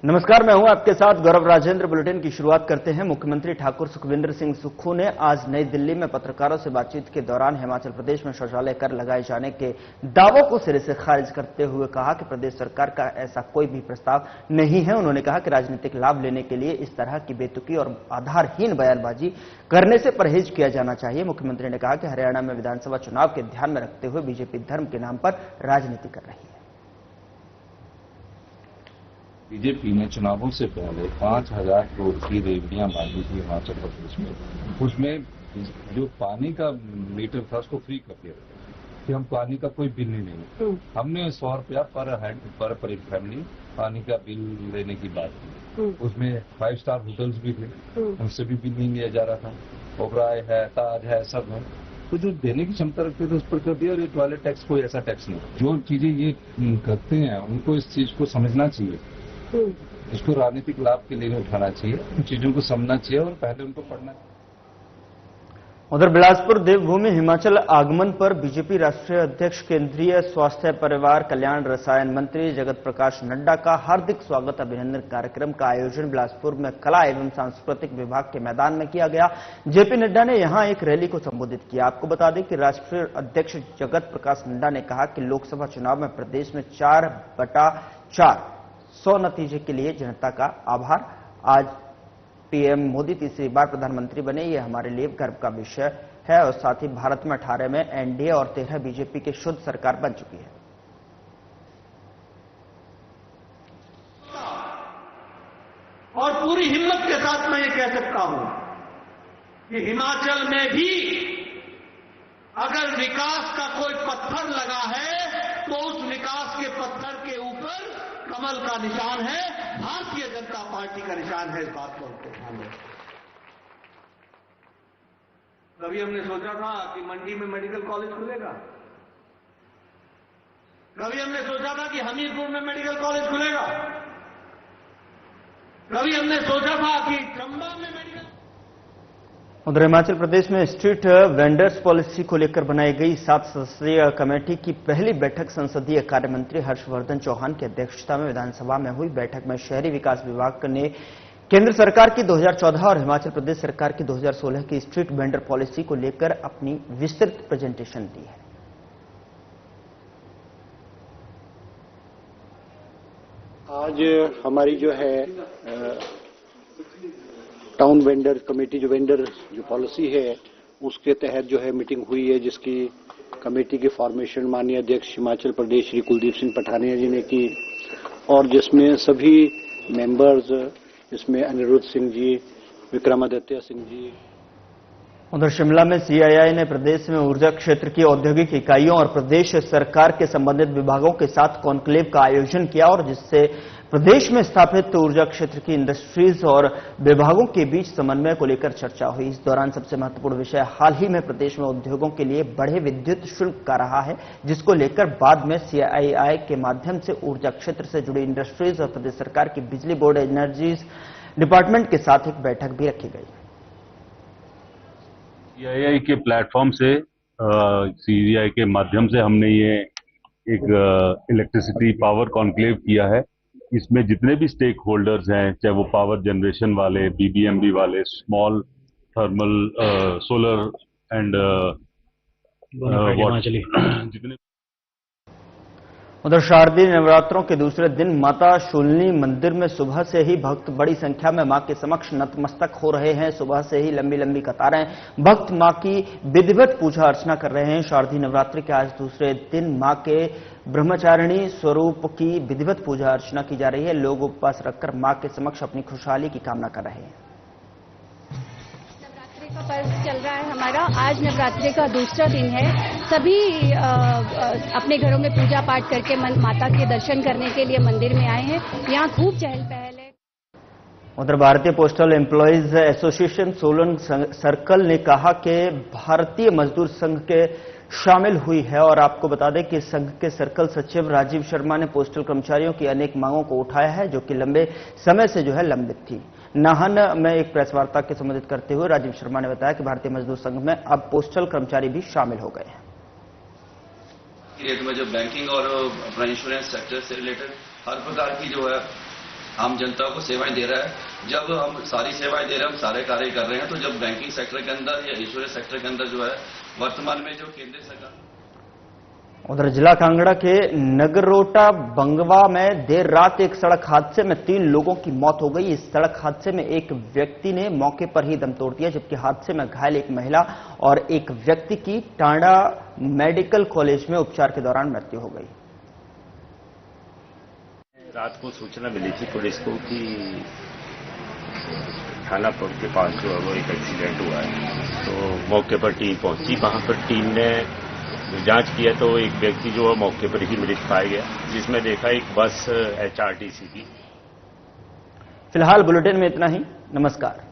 नमस्कार, मैं हूं आपके साथ गौरव राजेंद्र। बुलेटिन की शुरुआत करते हैं। मुख्यमंत्री ठाकुर सुखविंदर सिंह सुक्खू ने आज नई दिल्ली में पत्रकारों से बातचीत के दौरान हिमाचल प्रदेश में शौचालय कर लगाए जाने के दावों को सिरे से खारिज करते हुए कहा कि प्रदेश सरकार का ऐसा कोई भी प्रस्ताव नहीं है। उन्होंने कहा कि राजनीतिक लाभ लेने के लिए इस तरह की बेतुकी और आधारहीन बयानबाजी करने से परहेज किया जाना चाहिए। मुख्यमंत्री ने कहा कि हरियाणा में विधानसभा चुनाव के ध्यान में रखते हुए बीजेपी धर्म के नाम पर राजनीति कर रही है। बीजेपी ने चुनावों से पहले 5,000 करोड़ की रेवड़ियां मांगी थी हिमाचल प्रदेश में। उसमें जो पानी का मीटर था उसको फ्री कर दिया कि हम पानी का कोई बिल नहीं लेंगे। हमने 100 रुपया पर एक फैमिली पानी का बिल लेने की बात की। उसमें 5 स्टार होटल्स भी थे, उनसे भी बिल नहीं लिया जा रहा था। ओबराय है, ताज है, सब है, तो जो देने की क्षमता रखते थे उस पर कर दिया। और ये टॉयलेट टैक्स कोई ऐसा टैक्स नहीं। जो चीजें ये करते हैं उनको इस चीज को समझना चाहिए, इसको राजनीतिक लाभ के लिए उठाना चाहिए, उन चीजों को समझना चाहिए और पहले उनको पढ़ना चाहिए। उधर बिलासपुर देवभूमि हिमाचल आगमन पर बीजेपी राष्ट्रीय अध्यक्ष, केंद्रीय स्वास्थ्य परिवार कल्याण रसायन मंत्री जगत प्रकाश नड्डा का हार्दिक स्वागत अभिनंदन कार्यक्रम का आयोजन बिलासपुर में कला एवं सांस्कृतिक विभाग के मैदान में किया गया। जेपी नड्डा ने यहां एक रैली को संबोधित किया। आपको बता दें कि राष्ट्रीय अध्यक्ष जगत प्रकाश नड्डा ने कहा कि लोकसभा चुनाव में प्रदेश में 4/4 100 नतीजे के लिए जनता का आभार। आज पीएम मोदी तीसरी बार प्रधानमंत्री बने, ये हमारे लिए गर्व का विषय है। और साथ ही भारत में 18 में एनडीए और 13 बीजेपी की शुद्ध सरकार बन चुकी है। और पूरी हिम्मत के साथ मैं ये कह सकता हूं कि हिमाचल में भी अगर विकास का कोई पत्थर लगा है तो उस विकास के पत्थर के ऊपर कमल का निशान है, भारतीय जनता पार्टी का निशान है। इस बात को ध्यान रखें। कभी हमने सोचा था कि मंडी में मेडिकल कॉलेज खुलेगा, कभी हमने सोचा था कि हमीरपुर में मेडिकल कॉलेज खुलेगा, कभी हमने सोचा था कि चंबा में मेडिकल। उधर हिमाचल प्रदेश में स्ट्रीट वेंडर्स पॉलिसी को लेकर बनाई गई 7 सदस्यीय कमेटी की पहली बैठक संसदीय कार्य मंत्री हर्षवर्धन चौहान की अध्यक्षता में विधानसभा में हुई। बैठक में शहरी विकास विभाग ने केंद्र सरकार की 2014 और हिमाचल प्रदेश सरकार की 2016 की स्ट्रीट वेंडर पॉलिसी को लेकर अपनी विस्तृत प्रेजेंटेशन दी है। आज हमारी जो है टाउन वेंडर कमेटी जो पॉलिसी है उसके तहत जो है मीटिंग हुई है, जिसकी कमेटी के फॉर्मेशन माननीय अध्यक्ष हिमाचल प्रदेश श्री कुलदीप सिंह पठानिया जी ने की, और जिसमें सभी मेंबर्स, इसमें अनिरुद्ध सिंह जी, विक्रमादित्य सिंह जी। उधर शिमला में सीआईआई ने प्रदेश में ऊर्जा क्षेत्र की औद्योगिक इकाइयों और प्रदेश सरकार के संबंधित विभागों के साथ कॉन्क्लेव का आयोजन किया, और जिससे प्रदेश में स्थापित ऊर्जा क्षेत्र की इंडस्ट्रीज और विभागों के बीच समन्वय को लेकर चर्चा हुई। इस दौरान सबसे महत्वपूर्ण विषय हाल ही में प्रदेश में उद्योगों के लिए बढ़े विद्युत शुल्क का रहा है, जिसको लेकर बाद में सीआईआई के माध्यम से ऊर्जा क्षेत्र से जुड़ी इंडस्ट्रीज और प्रदेश सरकार की बिजली बोर्ड एनर्जीज डिपार्टमेंट के साथ एक बैठक भी रखी गई। सीआईआई के प्लेटफॉर्म से सीआईआई के माध्यम से हमने ये एक इलेक्ट्रिसिटी पावर कॉन्क्लेव किया है। इसमें जितने भी स्टेक होल्डर्स हैं, चाहे वो पावर जनरेशन वाले, बीबीएमबी वाले, स्मॉल थर्मल, सोलर एंड जितने। उधर शारदीय नवरात्रों के दूसरे दिन माता शूलिनी मंदिर में सुबह से ही भक्त बड़ी संख्या में मां के समक्ष नतमस्तक हो रहे हैं। सुबह से ही लंबी लंबी कतारें भक्त मां की विधिवत पूजा अर्चना कर रहे हैं। शारदीय नवरात्रि के आज दूसरे दिन मां के ब्रह्मचारिणी स्वरूप की विधिवत पूजा अर्चना की जा रही है। लोग उपवास रखकर मां के समक्ष अपनी खुशहाली की कामना कर रहे हैं। का पर्व चल रहा है हमारा। आज नवरात्रि का दूसरा दिन है। सभी अपने घरों में पूजा पाठ करके माता के दर्शन करने के लिए मंदिर में आए हैं। यहाँ खूब चहल पहल है। उधर भारतीय postal employees association Solan circle ने कहा कि भारतीय मजदूर संघ के शामिल हुई है। और आपको बता दें कि संघ के सर्कल सचिव राजीव शर्मा ने पोस्टल कर्मचारियों की अनेक मांगों को उठाया है, जो कि लंबे समय से जो है लंबित थी। नाहन में एक प्रेस वार्ता के संबोधित करते हुए राजीव शर्मा ने बताया कि भारतीय मजदूर संघ में अब पोस्टल कर्मचारी भी शामिल हो गए हैं। रेट में जो बैंकिंग और अपना इंश्योरेंस सेक्टर से रिलेटेड हर प्रकार की जो है आम जनता को सेवाएं दे रहा है। जब हम सारी सेवाएं दे रहे हैं, हम सारे कार्य कर रहे हैं, तो जब बैंकिंग सेक्टर के अंदर या इंश्योरेंस सेक्टर के अंदर जो है वर्तमान में जो केंद्र सरकार। उधर जिला कांगड़ा के नगरोटा बंगवा में देर रात एक सड़क हादसे में 3 लोगों की मौत हो गई। इस सड़क हादसे में एक व्यक्ति ने मौके पर ही दम तोड़ दिया, जबकि हादसे में घायल एक महिला और एक व्यक्ति की टांडा मेडिकल कॉलेज में उपचार के दौरान मृत्यु हो गई। रात को सूचना मिली थी पुलिस को कि थानापुर के पास जो है वो एक एक्सीडेंट हुआ है, तो मौके पर टीम पहुंची। वहां पर टीम ने जांच किया तो एक व्यक्ति जो है मौके पर ही मृत पाया गया, जिसमें देखा एक बस HRTC की। फिलहाल बुलेटिन में इतना ही। नमस्कार।